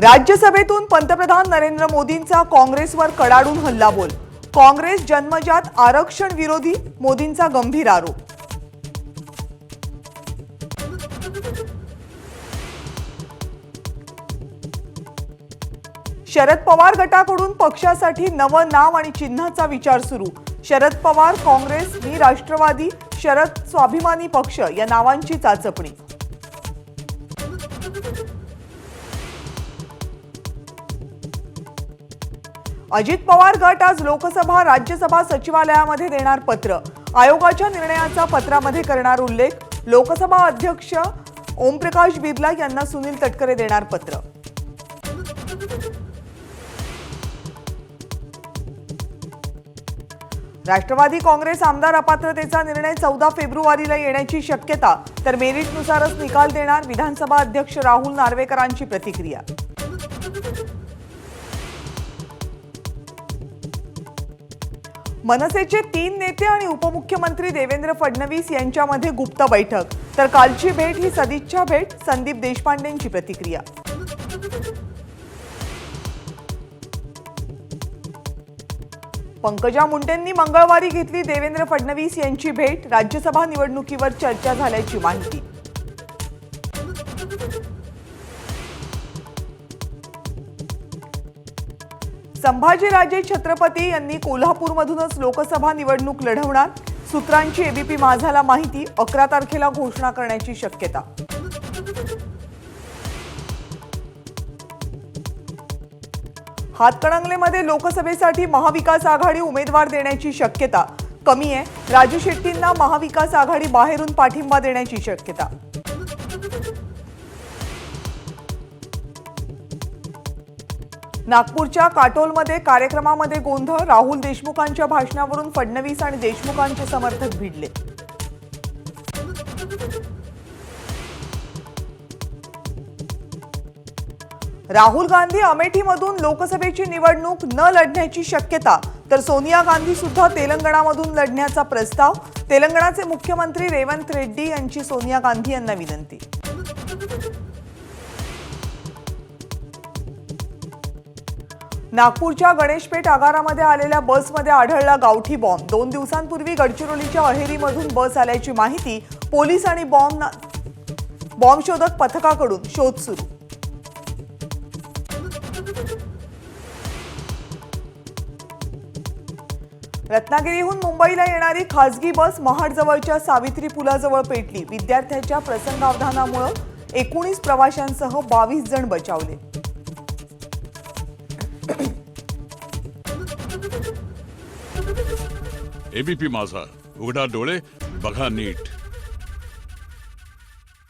राज्यसभेतून पंतप्रधान नरेंद्र मोदींचा काँग्रेसवर कडाडून हल्लाबोल। काँग्रेस जन्मजात आरक्षण विरोधी, मोदींचा गंभीर आरोप। शरद पवार गटाकडून पक्षासाठी नवं नाव आणि चिन्हाचा विचार सुरू। शरद पवार काँग्रेस, मी राष्ट्रवादी, शरद स्वाभिमानी पक्ष या नावांची चाचपणी। अजित पवार गट आज लोकसभा राज्यसभा सचिवालयामध्ये देणार पत्र। आयोगाच्या निर्णयाचा पत्रामध्ये करणार उल्लेख। लोकसभा अध्यक्ष ओमप्रकाश बिर्ला यांना सुनील तटकरे देणार पत्र। राष्ट्रवादी काँग्रेस आमदार अपात्रतेचा निर्णय 14 फेब्रुवारीला येण्याची शक्यता, तर मेरिटनुसारच निकाल देणार, विधानसभा अध्यक्ष राहुल नार्वेकरांची प्रतिक्रिया। मनसेचे 3 नेते आणि उपमुख्यमंत्री देवेंद्र फडणवीस यांच्यामध्ये गुप्त बैठक, तर कालची भेट ही सदिच्छा भेट, संदीप देशपांडेंची प्रतिक्रिया। पंकजा मुंडेंनी मंगळवारी घेतली देवेंद्र फडणवीस यांची भेट। राज्यसभा निवडणुकीवर चर्चा झाल्याची माहिती। संभाजीराजे छत्रपती यांनी कोल्हापूरमधूनच लोकसभा निवडणूक लढवणार। सूत्रांची एबीपी माझाला माहिती, 11 तारखेला घोषणा करण्याची शक्यता। हातकणंगलेमध्ये लोकसभेसाठी महाविकास आघाडी उमेदवार देण्याची शक्यता कमी आहे। राजू शेट्टींना महाविकास आघाडी बाहेरून पाठिंबा देण्याची शक्यता। नागपूरच्या काटोलमध्ये कार्यक्रमामध्ये गोंधळ, राहुल देशमुखांच्या भाषणावरून फडणवीस आणि देशमुखांचे समर्थक भिडले। राहुल गांधी अमेठीमधून लोकसभेची निवडणूक न लढण्याची शक्यता, तर सोनिया गांधी सुद्धा तेलंगणामधून लढण्याचा प्रस्ताव। तेलंगणाचे मुख्यमंत्री रेवंत रेड्डी यांची सोनिया गांधी यांना विनंती। नागपूरच्या गणेशपेठ आगारामध्ये आलेल्या बसमध्ये आढळला गावठी बॉम्ब। 2 दिवसांपूर्वी गडचिरोलीच्या अहेरीमधून बस आल्याची माहिती। पोलीस आणि बॉम्ब शोधक पथकाकडून शोध सुरू। रत्नागिरीहून मुंबईला येणारी खासगी बस महाडजवळच्या सावित्री पुलाजवळ पेटली। विद्यार्थ्याच्या प्रसंगावधानामुळे 19 प्रवाशांसह 22 जण बचावले। एबीपी माझा, उघडा डोळे बघा नीट।